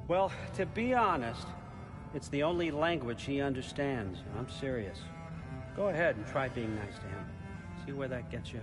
Well, to be honest, it's the only language he understands. I'm serious. Go ahead and try being nice to him. See where that gets you.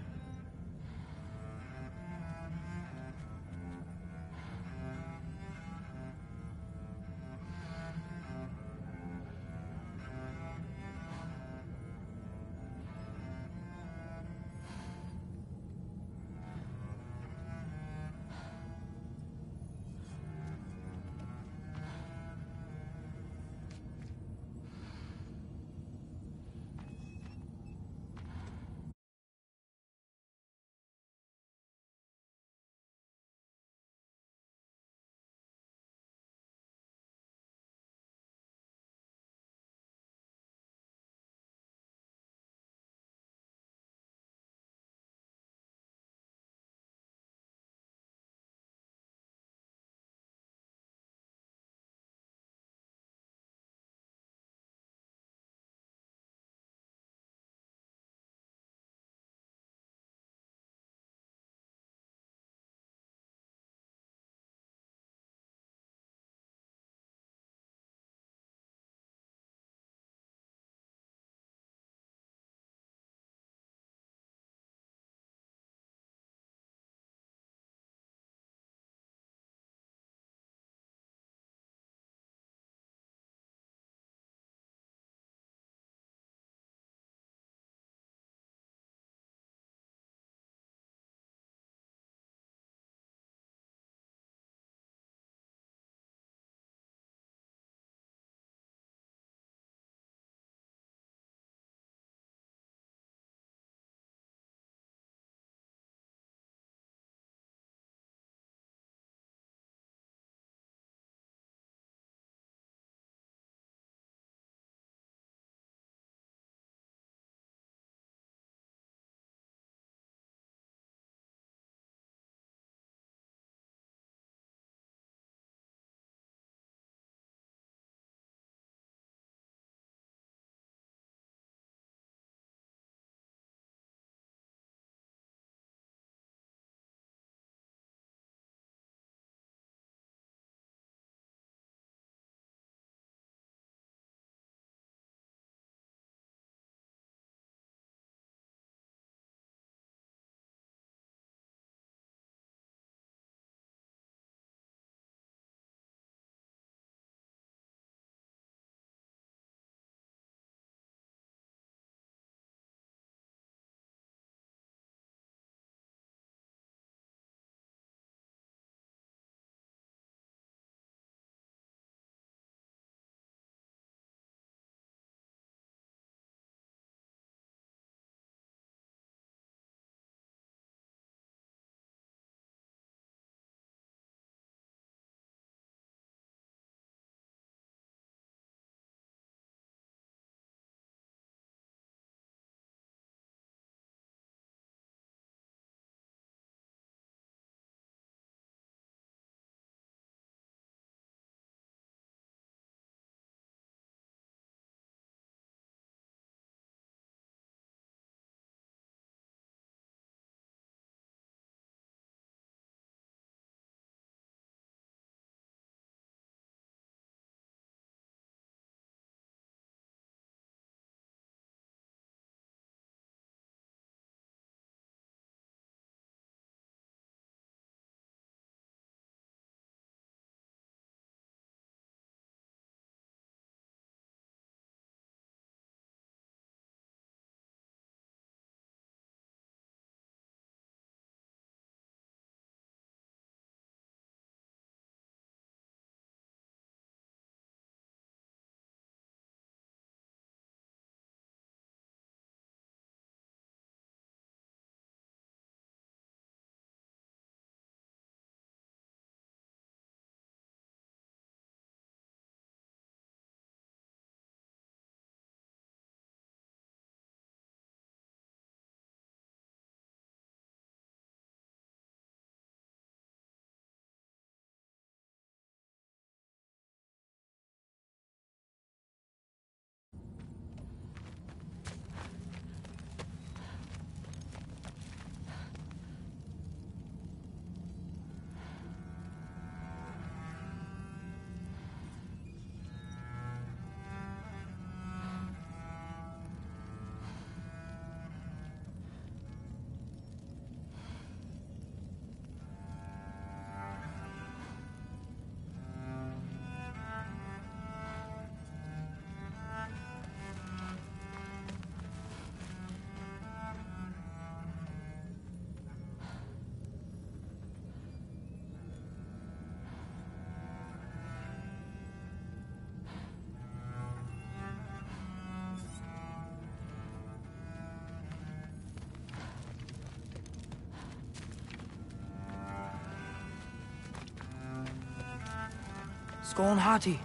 Skull and Hati.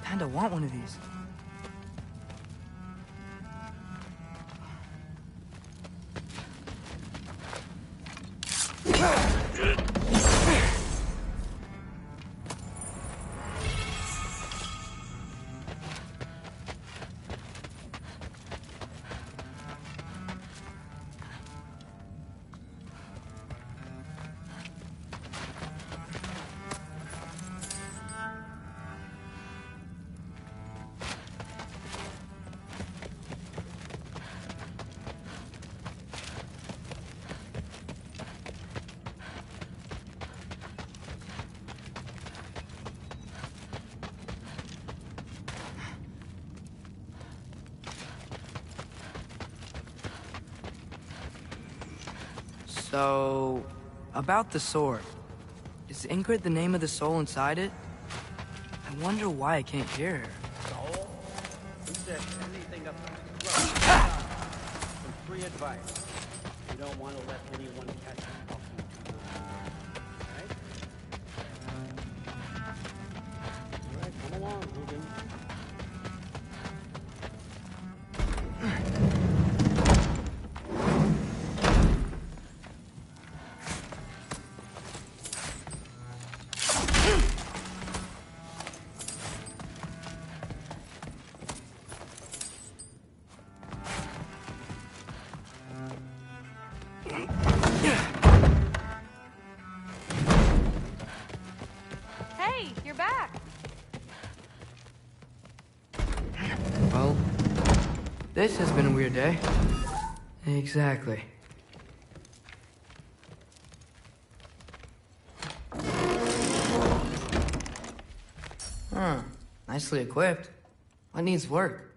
Panda want one of these. So, about the sword. Is Ingrid the name of the soul inside it? I wonder why I can't hear her. Soul? Who said anything about it? Well, some free advice. You don't want to let anyone catch you talking to you. All right, come along, Hugin. Hey, you're back. Well, this has been a weird day. Exactly. Huh. Nicely equipped. What needs work?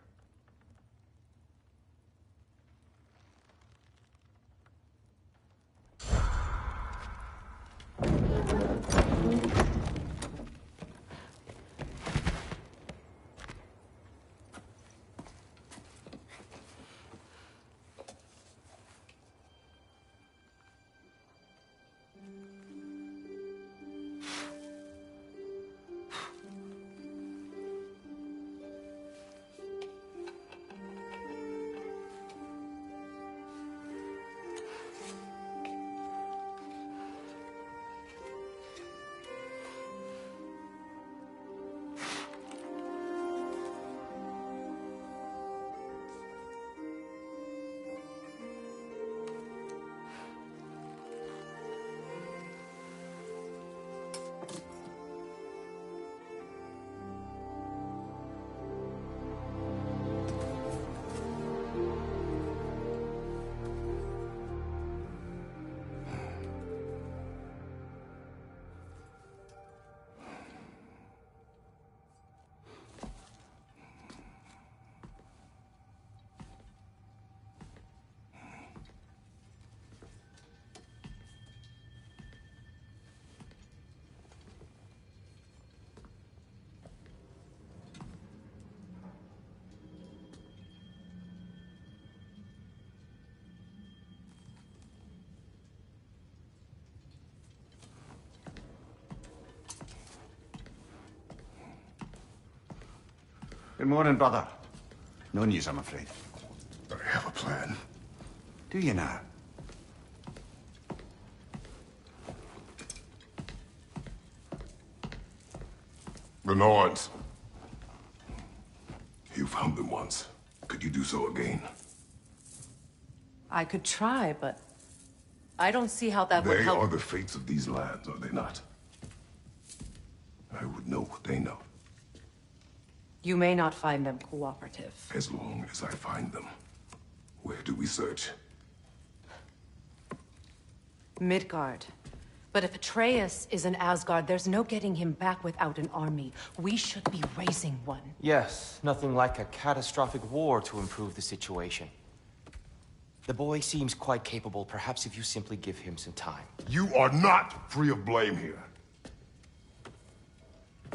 Good morning, brother. No news, I'm afraid. I have a plan. Do you now? The Norns. You found them once. Could you do so again? I could try, but I don't see how that would They help. are the fates of these lands, are they not? I would know what they know, You may not find them cooperative. as long as I find them. Where do we search? Midgard. But if Atreus is in Asgard, there's no getting him back without an army. We should be raising one. Yes, nothing like a catastrophic war to improve the situation. The boy seems quite capable. Perhaps if you simply give him some time. You are not free of blame here.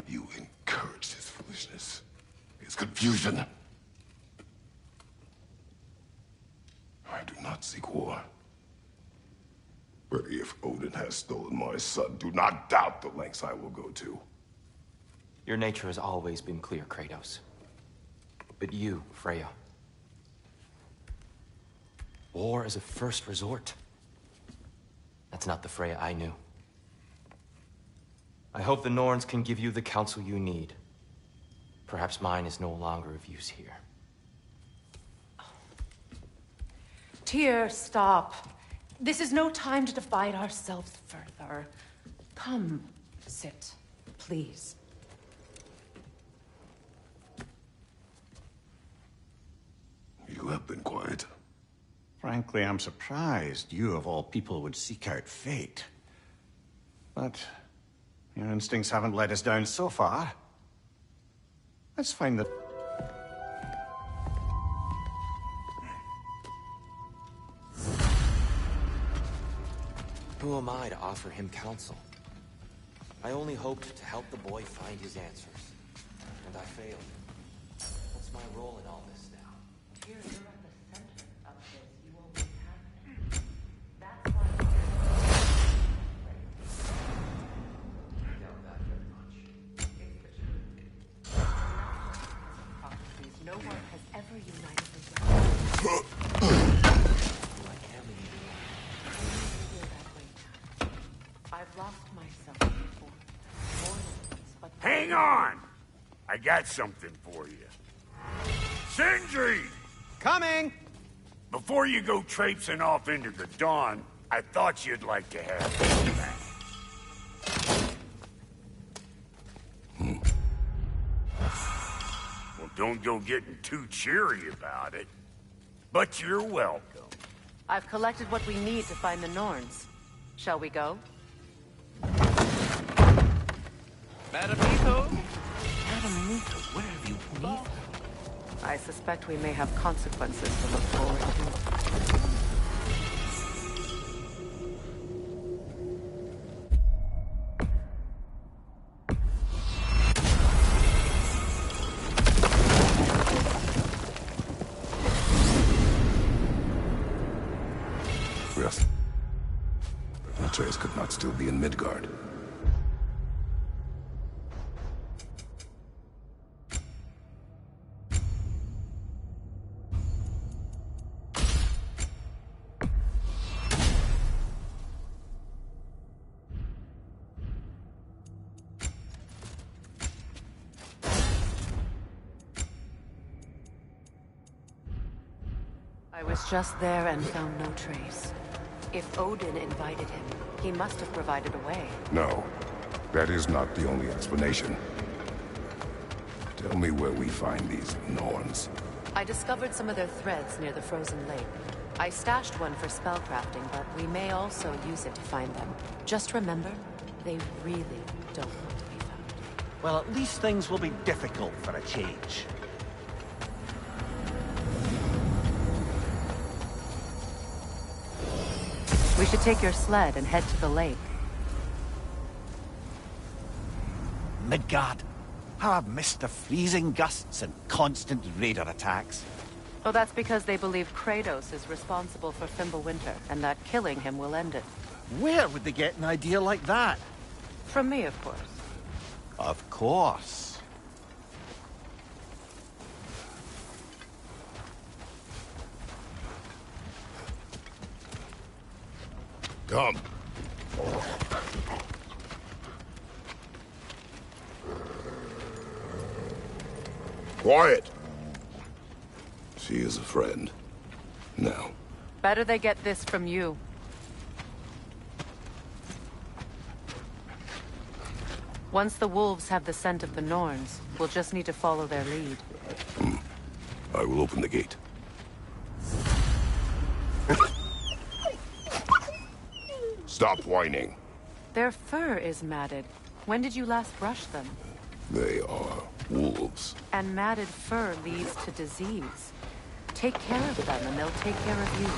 You encouraged his foolishness, his confusion. I do not seek war. But if Odin has stolen my son, do not doubt the lengths I will go to. Your nature has always been clear, Kratos. But you, Freya. War as a first resort. That's not the Freya I knew. I hope the Norns can give you the counsel you need. Perhaps mine is no longer of use here. Tyr, stop. This is no time to divide ourselves further. Come, sit, please. You have been quiet. Frankly, I'm surprised you, of all people, would seek out fate. But your instincts haven't let us down so far. Let's find the... Who am I to offer him counsel? I only hoped to help the boy find his answers. And I failed. What's my role in all this now? Tyr, you're at the center of this. You always have been. That's why I doubt that very much. it's the truth. Prophecies. No one has ever united the realm. I can't leave you. Feel that way now. I've lost myself before. More than once, but Hang on! I got something for you. Sindri! Coming! Before you go traipsing off into the dawn, I thought you'd like to have this back. Well, don't go getting too cheery about it. But you're welcome. I've collected what we need to find the Norns. Shall we go? Madam Nito? Madam Nito, where have you been? I suspect we may have consequences to look forward to. Yes. Atreus could not still be in Midgard. I was just there and found no trace. If Odin invited him, he must have provided a way. No, that is not the only explanation. Tell me where we find these Norns. I discovered some of their threads near the frozen lake. I stashed one for spellcrafting, but we may also use it to find them. Just remember, they really don't want to be found. Well, at least things will be difficult for a change. We should take your sled and head to the lake. Midgard. How I've missed the freezing gusts and constant raider attacks. Oh, that's because they believe Kratos is responsible for Fimbulwinter, and that killing him will end it. Where would they get an idea like that? From me, of course. Of course. Come. Quiet. She is a friend. Now. Better they get this from you. Once the wolves have the scent of the Norns, we'll just need to follow their lead. I will open the gate. Stop whining. Their fur is matted. When did you last brush them? They are wolves. And matted fur leads to disease. Take care of them and they'll take care of you.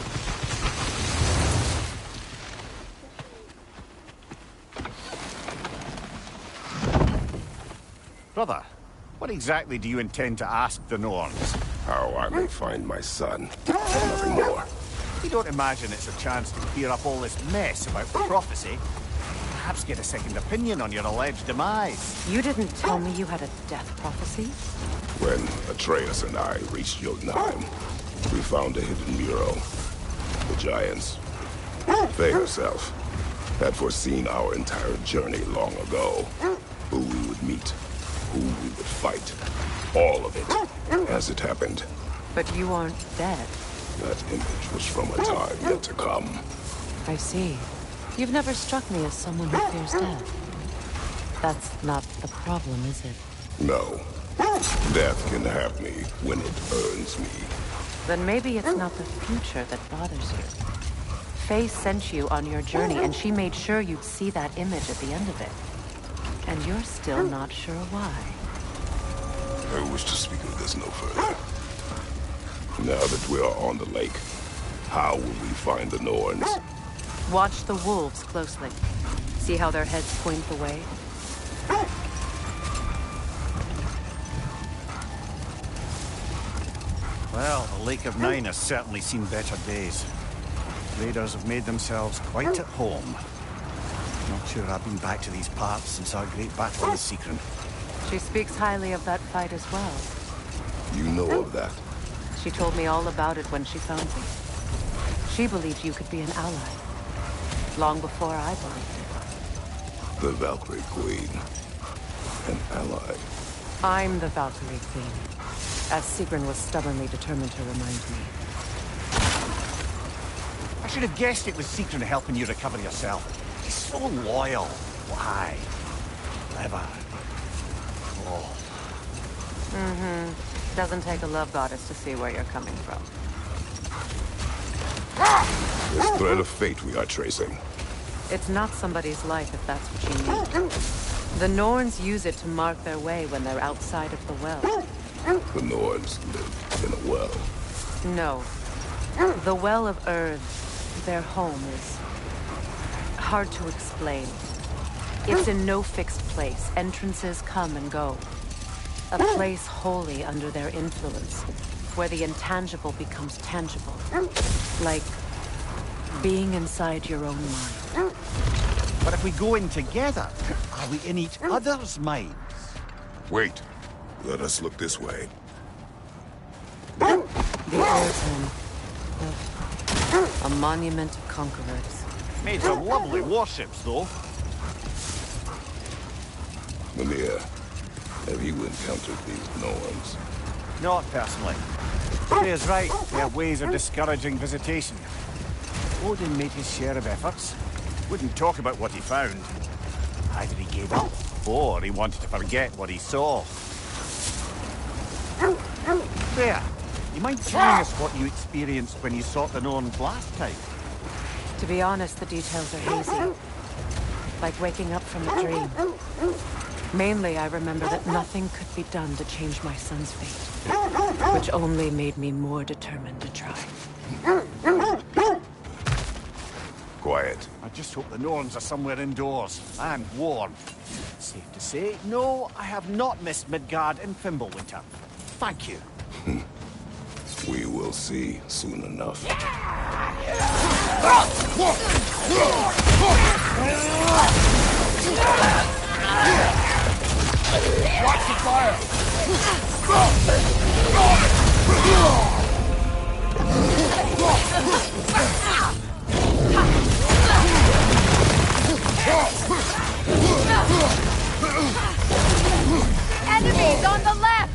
Brother, what exactly do you intend to ask the Norns? How I may find my son. Nothing more. You don't imagine it's a chance to clear up all this mess about prophecy? perhaps get a second opinion on your alleged demise. You didn't tell me you had a death prophecy? When Atreus and I reached Jotunheim, we found a hidden mural. The Giants, Faye herself, had foreseen our entire journey long ago. Who we would meet, who we would fight. All of it, as it happened. But you aren't dead. That image was from a time yet to come. I see. You've never struck me as someone who fears death. That's not the problem, is it? No. Death can have me when it earns me. Then maybe it's not the future that bothers you. Faye sent you on your journey, and she made sure you'd see that image at the end of it. And you're still not sure why. I wish to speak of this no further. Now that we are on the lake, how will we find the Norns? Watch the wolves closely. See how their heads point the way? Well, the Lake of Nine has certainly seen better days. Raiders have made themselves quite at home. Not sure I've been back to these parts since our great battle with Seekron. She speaks highly of that fight as well. You know of that? She told me all about it when she found me. She believed you could be an ally. Long before I believed it. The Valkyrie Queen. An ally. I'm the Valkyrie Queen. As Sigrun was stubbornly determined to remind me. I should have guessed it was Seekron helping you recover yourself. He's so loyal. Why? Clever. Oh. Mm-hmm. Doesn't take a love goddess to see where you're coming from. This thread of fate we are tracing. It's not somebody's life if that's what you need. The Norns use it to mark their way when they're outside of the well. The Norns live in a well. No. The Well of Erd, their home, is hard to explain. It's in no fixed place. Entrances come and go. A place wholly under their influence, where the intangible becomes tangible. Like being inside your own mind. But if we go in together, are we in each other's minds? Wait. Let us look this way. The Erdmen. A monument of conquerors. Made some lovely warships, though. Mimir, have you encountered these Norns? Not personally. Freya's right. They have ways of discouraging visitation. Odin made his share of efforts. Wouldn't talk about what he found. Either he gave up, or he wanted to forget what he saw. Freya, you mind telling us what you experienced when you sought the Norns last time? To be honest, the details are hazy. Like waking up from a dream. Mainly, I remember that nothing could be done to change my son's fate. Which only made me more determined to try. Quiet. I just hope the Norns are somewhere indoors, and warm. Safe to say, no, I have not missed Midgard and Fimbulwinter. Thank you. We will see soon enough. Watch the fire! Enemies on the left!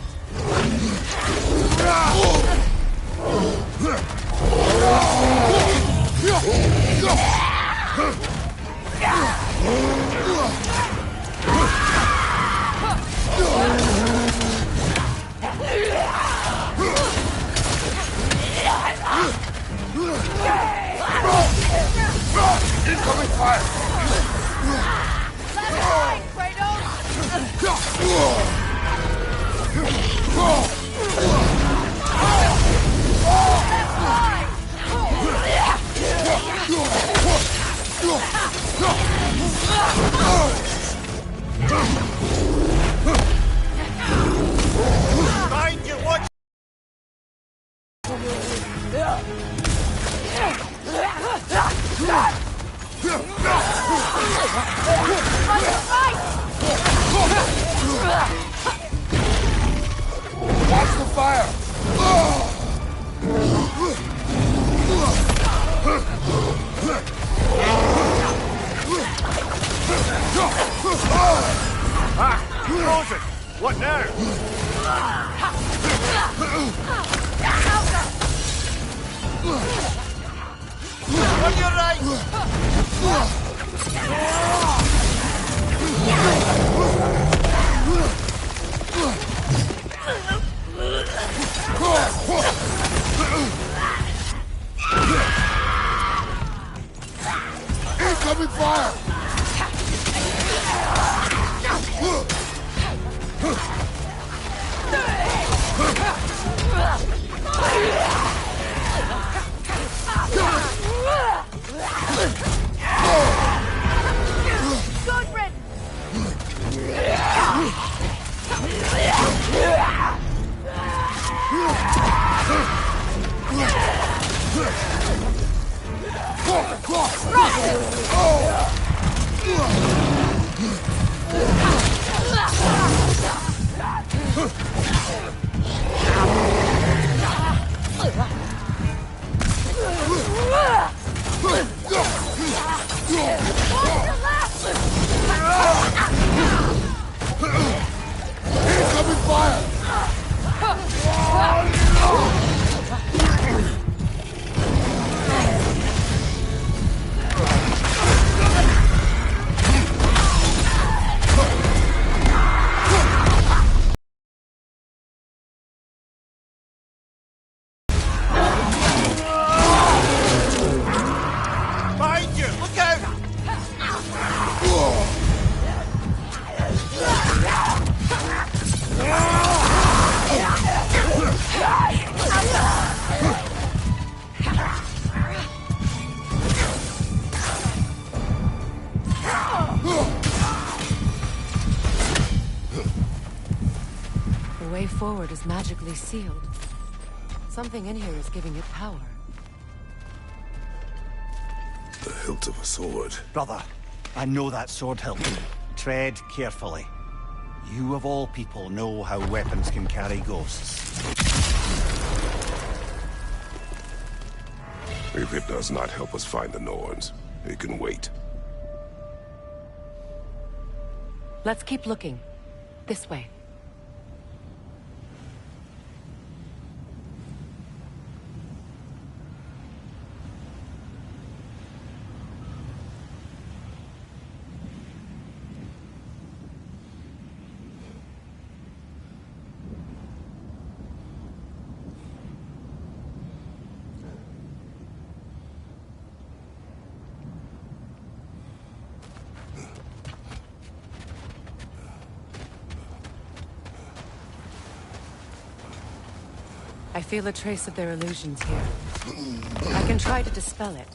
Incoming fire! Left flank, Kratos! Mind you, watch! What now? On your right! Incoming fire! Incoming fire! Behind you! Look out! The way forward is magically sealed. Something in here is giving it power. The hilt of a sword. Brother, I know that sword hilt. Tread carefully. You of all people know how weapons can carry ghosts. If it does not help us find the Norns, it can wait. Let's keep looking. This way. I feel a trace of their illusions here. I can try to dispel it.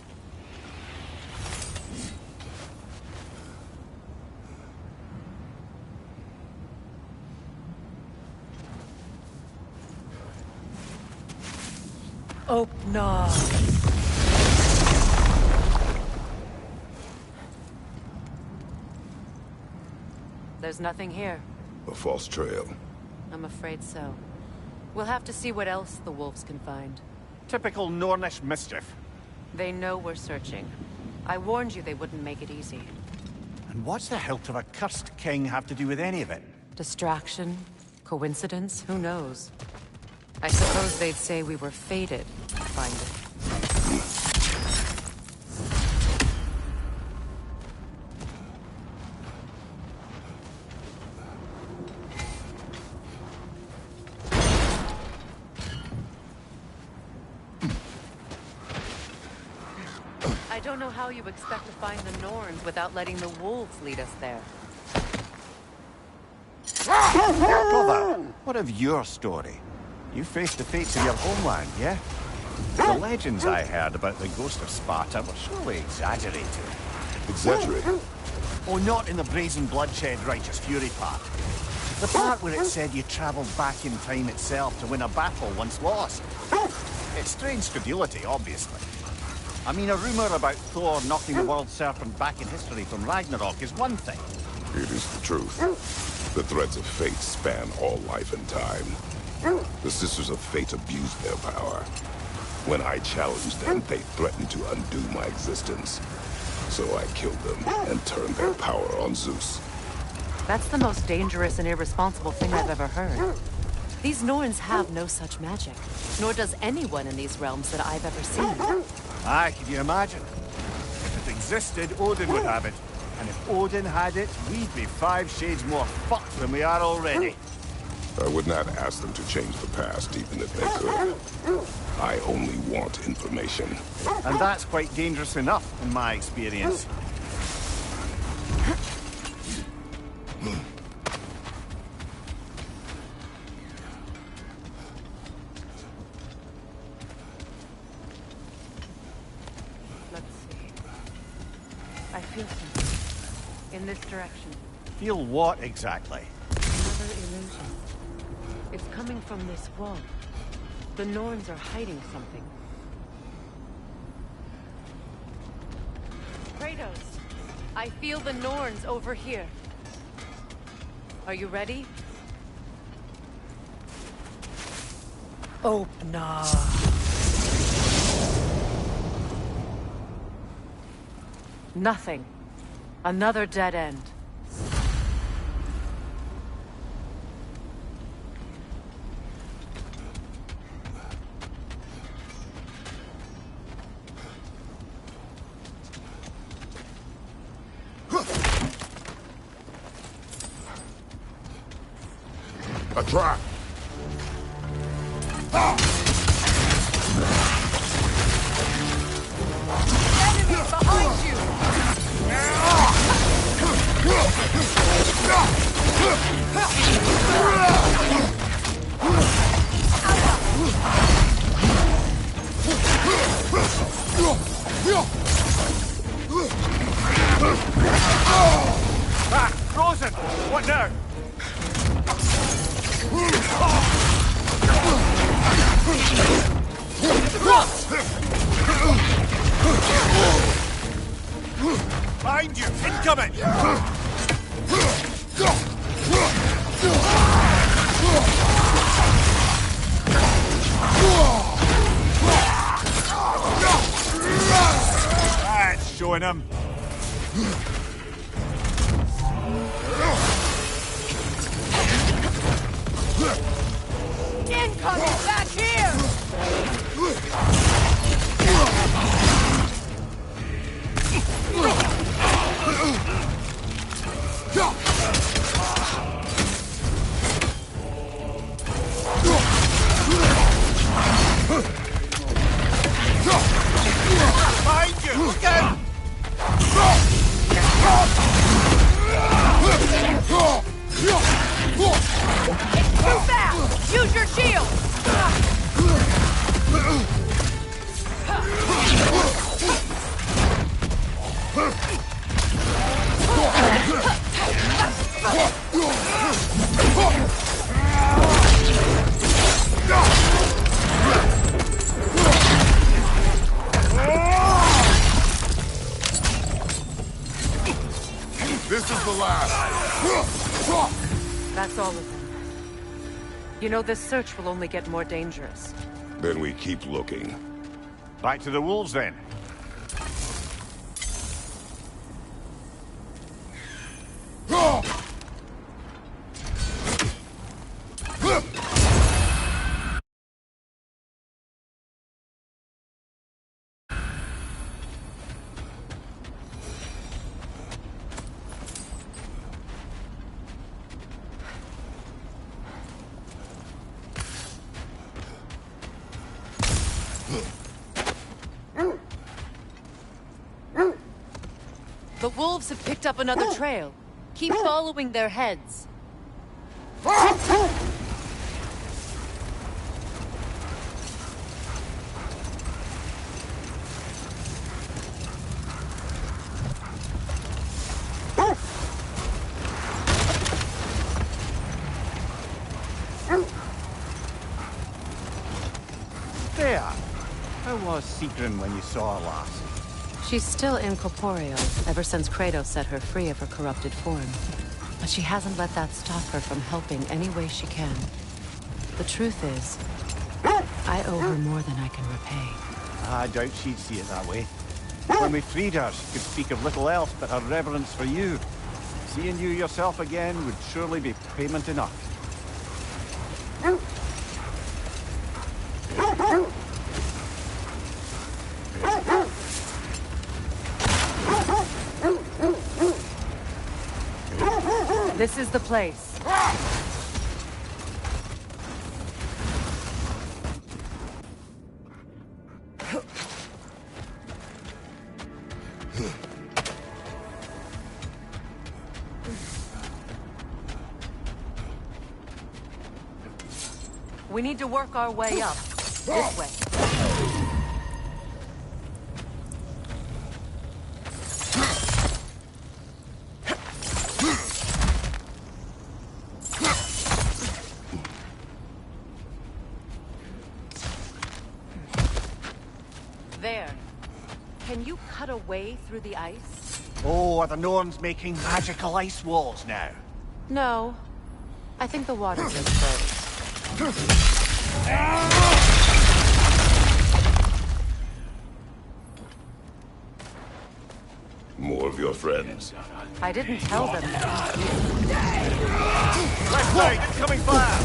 Oh, no. There's nothing here. A false trail. I'm afraid so. We'll have to see what else the wolves can find. Typical Nornish mischief. They know we're searching. I warned you they wouldn't make it easy. And what's the hilt of a cursed king have to do with any of it? Distraction? Coincidence? Who knows? I suppose they'd say we were fated to find it. I don't know how you expect to find the Norns without letting the wolves lead us there. Brother, what of your story? You faced the fates of your homeland, yeah? The legends I heard about the ghost of Sparta were surely exaggerated. Exaggerated? Oh, not in the brazen bloodshed righteous fury part. The part where it said you travelled back in time itself to win a battle once lost. It's strange credulity, obviously. I mean, a rumour about Thor knocking the world serpent back in history from Ragnarok is one thing. It is the truth. The threads of fate span all life and time. The Sisters of Fate abused their power. When I challenged them, they threatened to undo my existence. So I killed them and turned their power on Zeus. That's the most dangerous and irresponsible thing I've ever heard. These Norns have no such magic, nor does anyone in these realms that I've ever seen. Aye, can you imagine? If it existed, Odin would have it. And if Odin had it, we'd be 5 shades more fucked than we are already. I would not ask them to change the past, even if they could. I only want information. And that's quite dangerous enough, in my experience. Let's see. I feel something. In this direction. Feel what, exactly? Another illusion. It's coming from this wall. The Norns are hiding something. Kratos! I feel the Norns over here. Are you ready? Open up. Nothing. Another dead end. A trap! Enemy behind you! Ah, frozen! What now? Behind you! Incoming! That's showing him. Incoming back here! Behind you! Look out! Too fast! Use your shield! This is the last. That's all of them. You know, this search will only get more dangerous. Then we keep looking. Back to the wolves, then. The wolves have picked up another trail. Keep following their heads. There. How was Sigrun when you saw her last? She's still incorporeal, ever since Kratos set her free of her corrupted form. But she hasn't let that stop her from helping any way she can. The truth is, I owe her more than I can repay. I doubt she'd see it that way. When we freed her, she could speak of little else but her reverence for you. Seeing you yourself again would surely be payment enough. This is the place. We need to work our way up. This way. There. Can you cut a way through the ice? Oh, are the Norns making magical ice walls now? No. I think the water's exposed. More of your friends. I didn't tell them. Left side, incoming fire!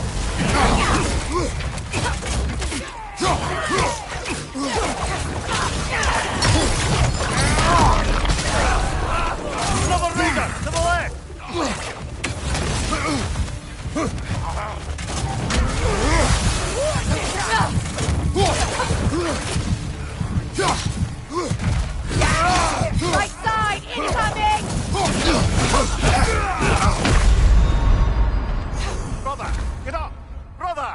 Another raider, to the left! Right side, incoming! Brother, get up! Brother!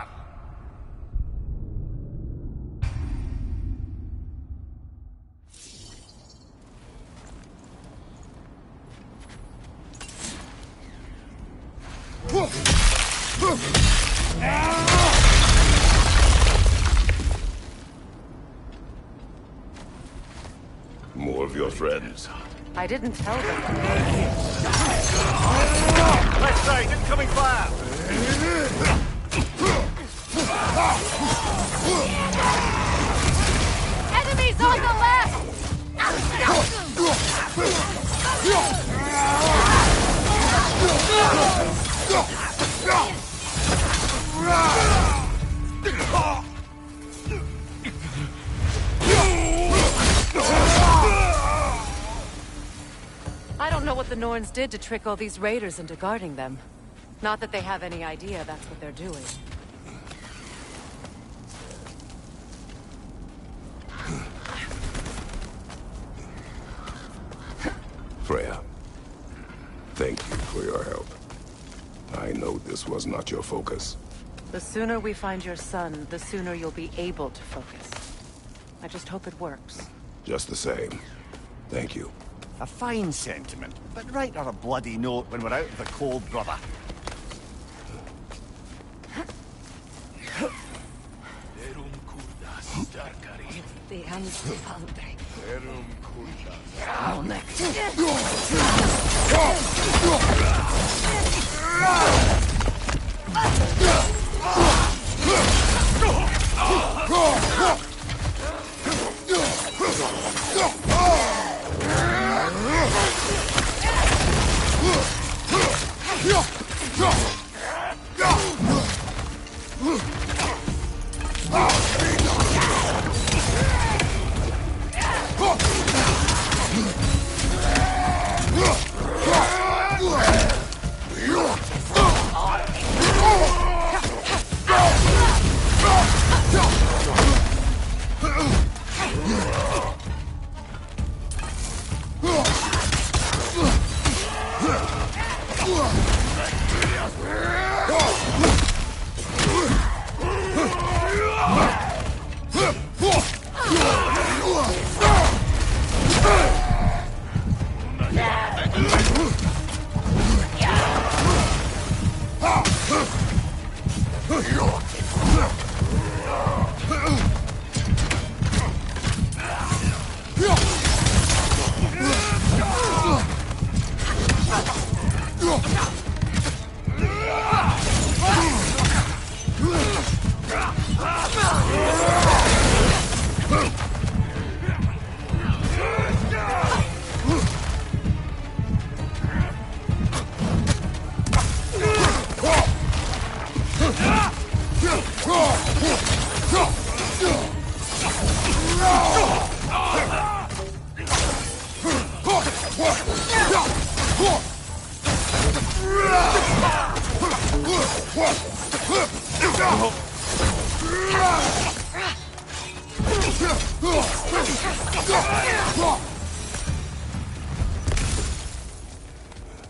More of your friends. I didn't tell them. Left side, incoming fire! Enemies on the left! I don't know what the Norns did to trick all these raiders into guarding them. Not that they have any idea that's what they're doing. Freya, thank you for your help. I know this was not your focus. The sooner we find your son, the sooner you'll be able to focus. I just hope it works. Just the same, thank you. A fine sentiment, but write her a bloody note when we're out of the cold, brother.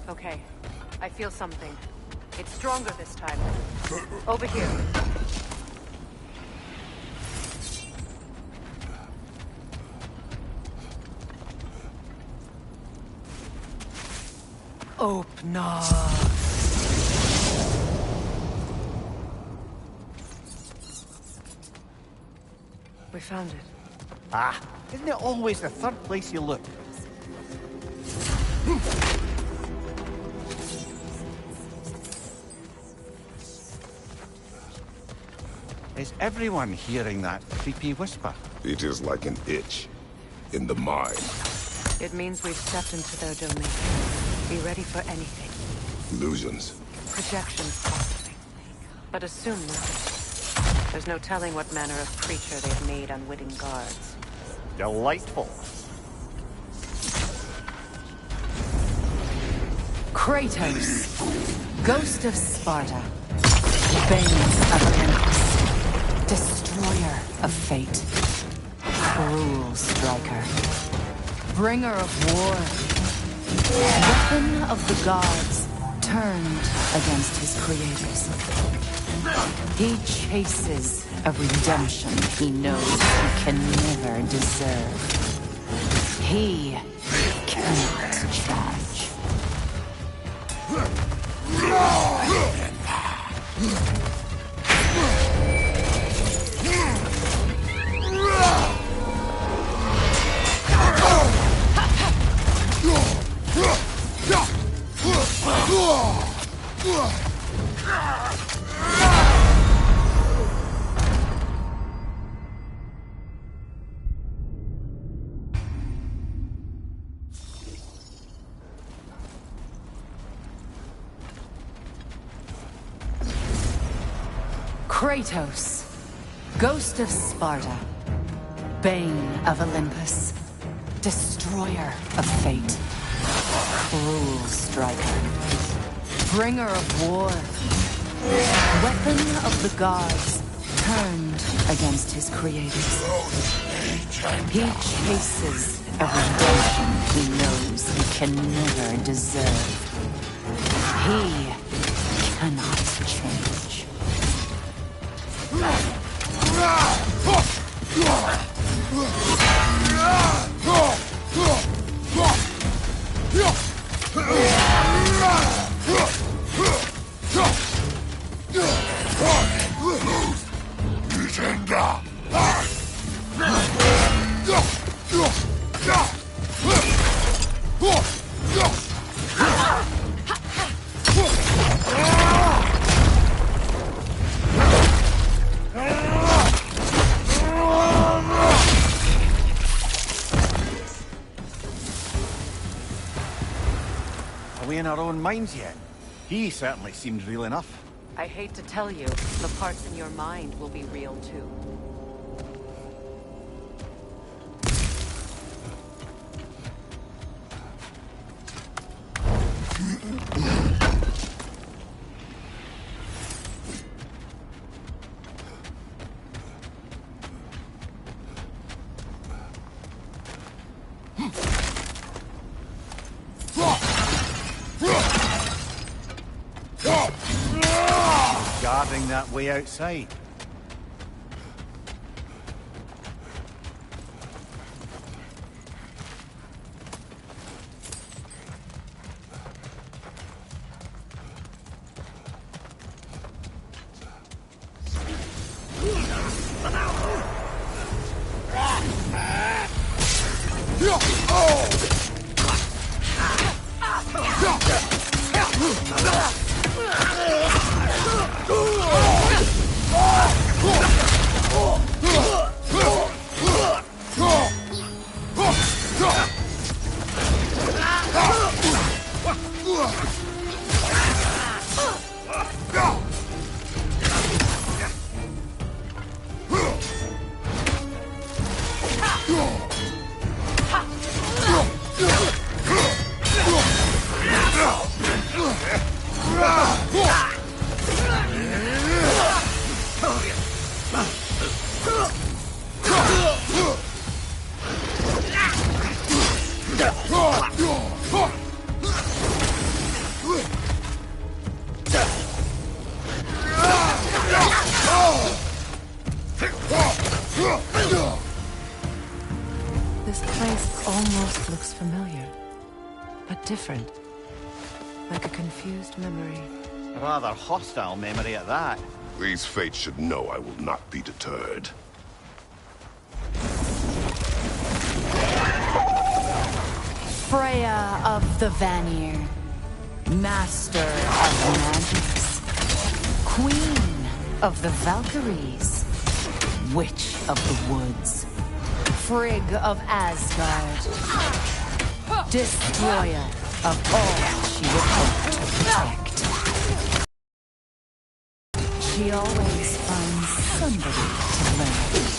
Okay, I feel something. It's stronger this time. Over here. Open up. We found it. Ah, isn't it always the third place you look? Is everyone hearing that creepy whisper? It is like an itch in the mind. It means we've stepped into their domain. Be ready for anything. Illusions. Projections, possibly. But assume nothing. There's no telling what manner of creature they've made unwitting guards. Delightful. Kratos, Ghost of Sparta, Bane of Olympus, Destroyer of Fate, Cruel Striker, Bringer of War, Weapon of the Gods, turned against his creators. He chases a redemption he knows he can never deserve. He cannot change. Kratos, Ghost of Sparta, Bane of Olympus, Destroyer of Fate, Cruel Striker, Bringer of War, Weapon of the Gods, turned against his creators. He chases a redemption he knows he can never deserve. He cannot change. Are we in our own minds yet? He certainly seemed real enough. I hate to tell you, the parts in your mind will be real too. Guarding that way outside. familiar, but different. Like a confused memory. A rather hostile memory at that. These fates should know I will not be deterred. Freya of the Vanir, Master of Magics, Queen of the Valkyries, Witch of the Woods, Frigg of Asgard, Destroyer of all she would hope to protect. She always finds somebody to blame.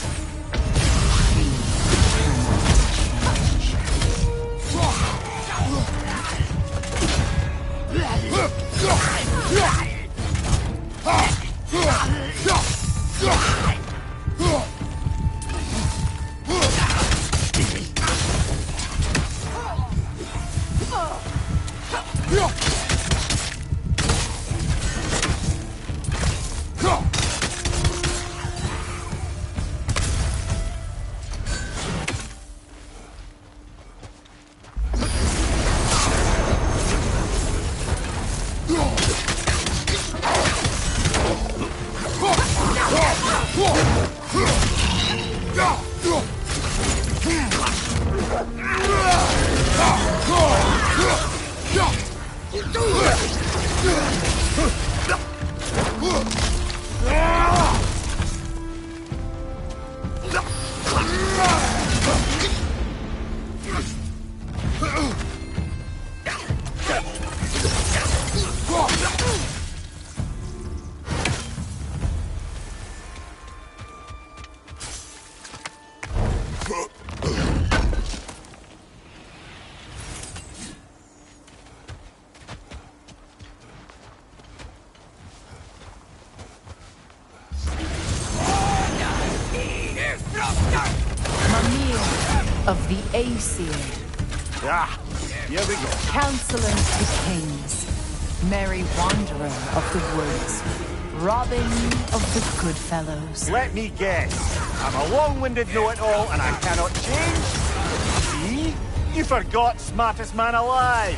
Of the Aesir. Ah, here we go. Counselor to Kings, Merry Wanderer of the Woods, Robin of the Goodfellows. Let me guess. I'm a long-winded know-it-all and I cannot change? See? You forgot smartest man alive.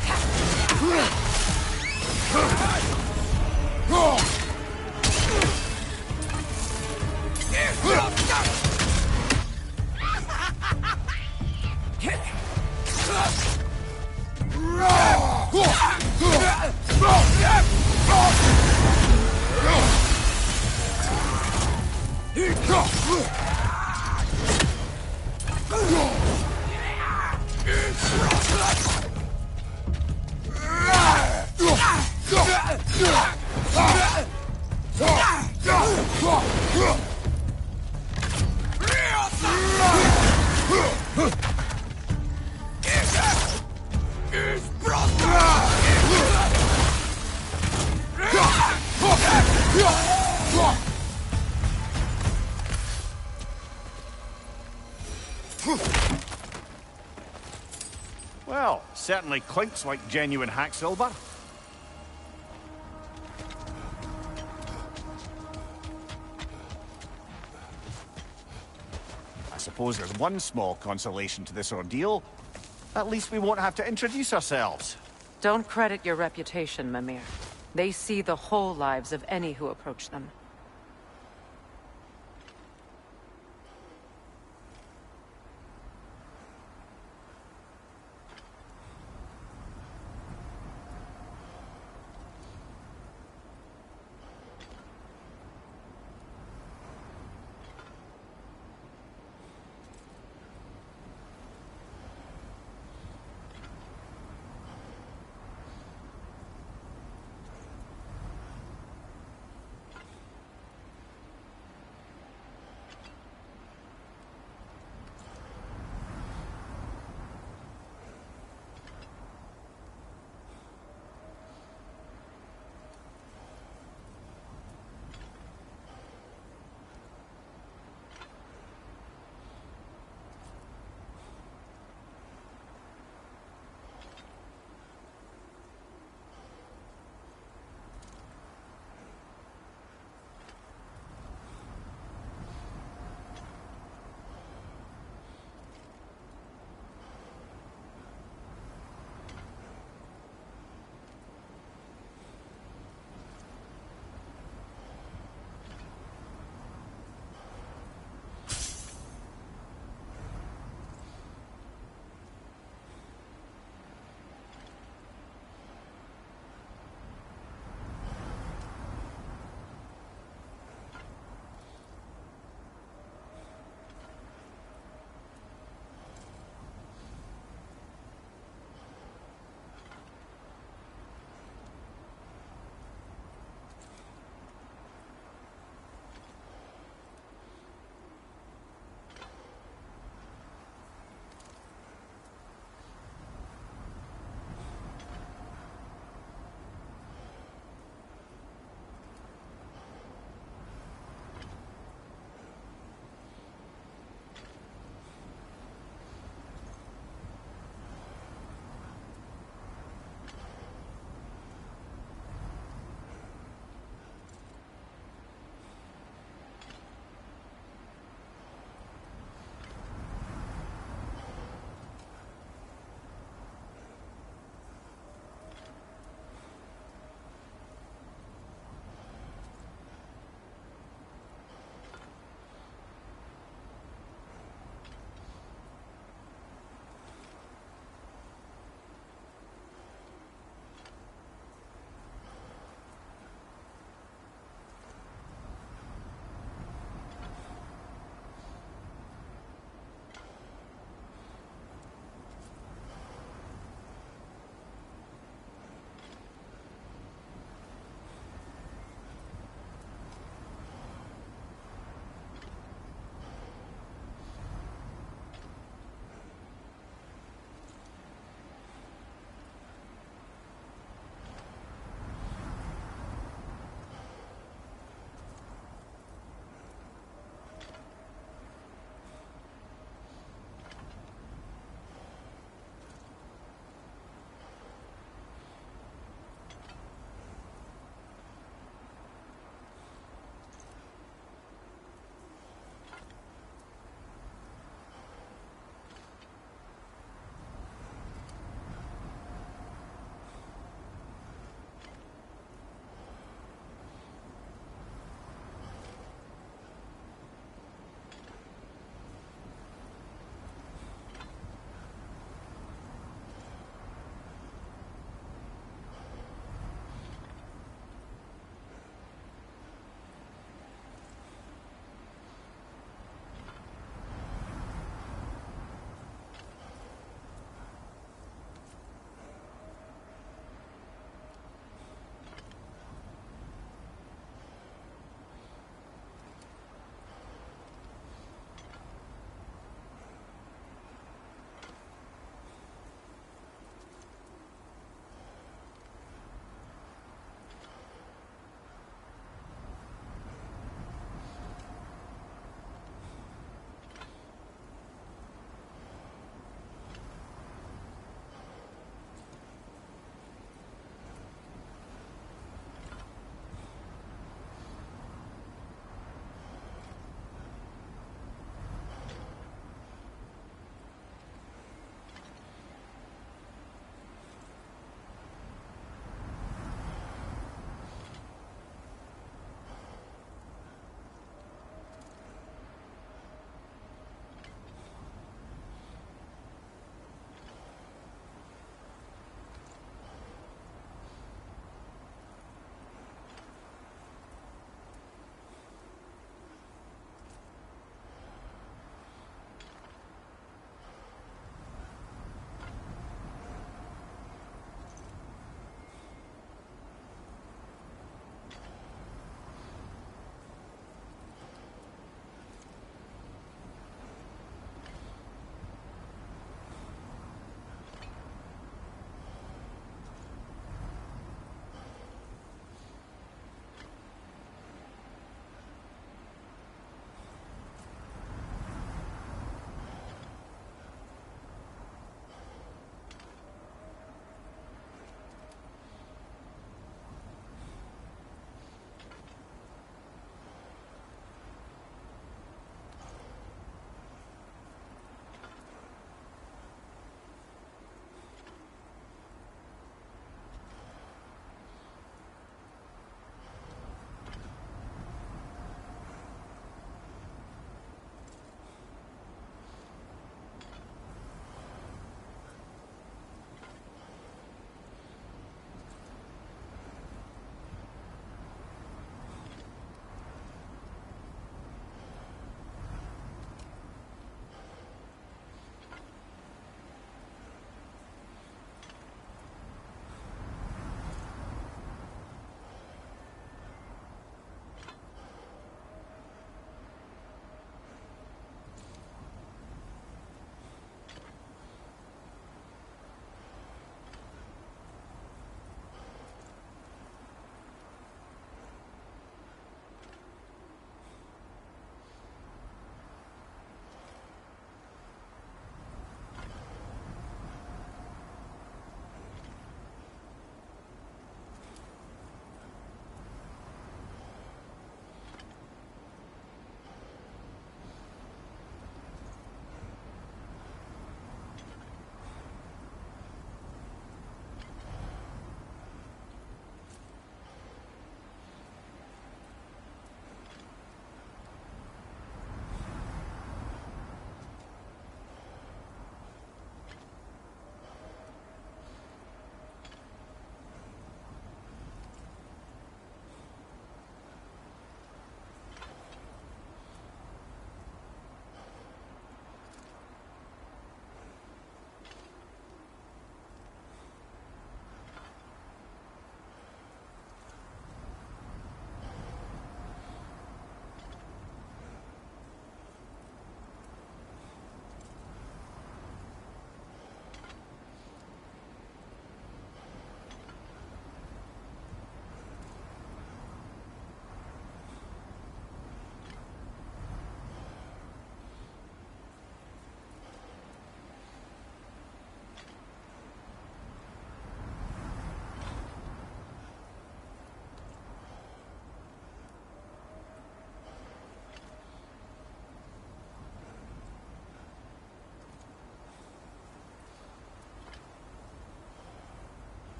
Well, certainly clinks like genuine hacksilver. I suppose there's one small consolation to this ordeal. At least we won't have to introduce ourselves. Don't credit your reputation, Mimir. They see the whole lives of any who approach them.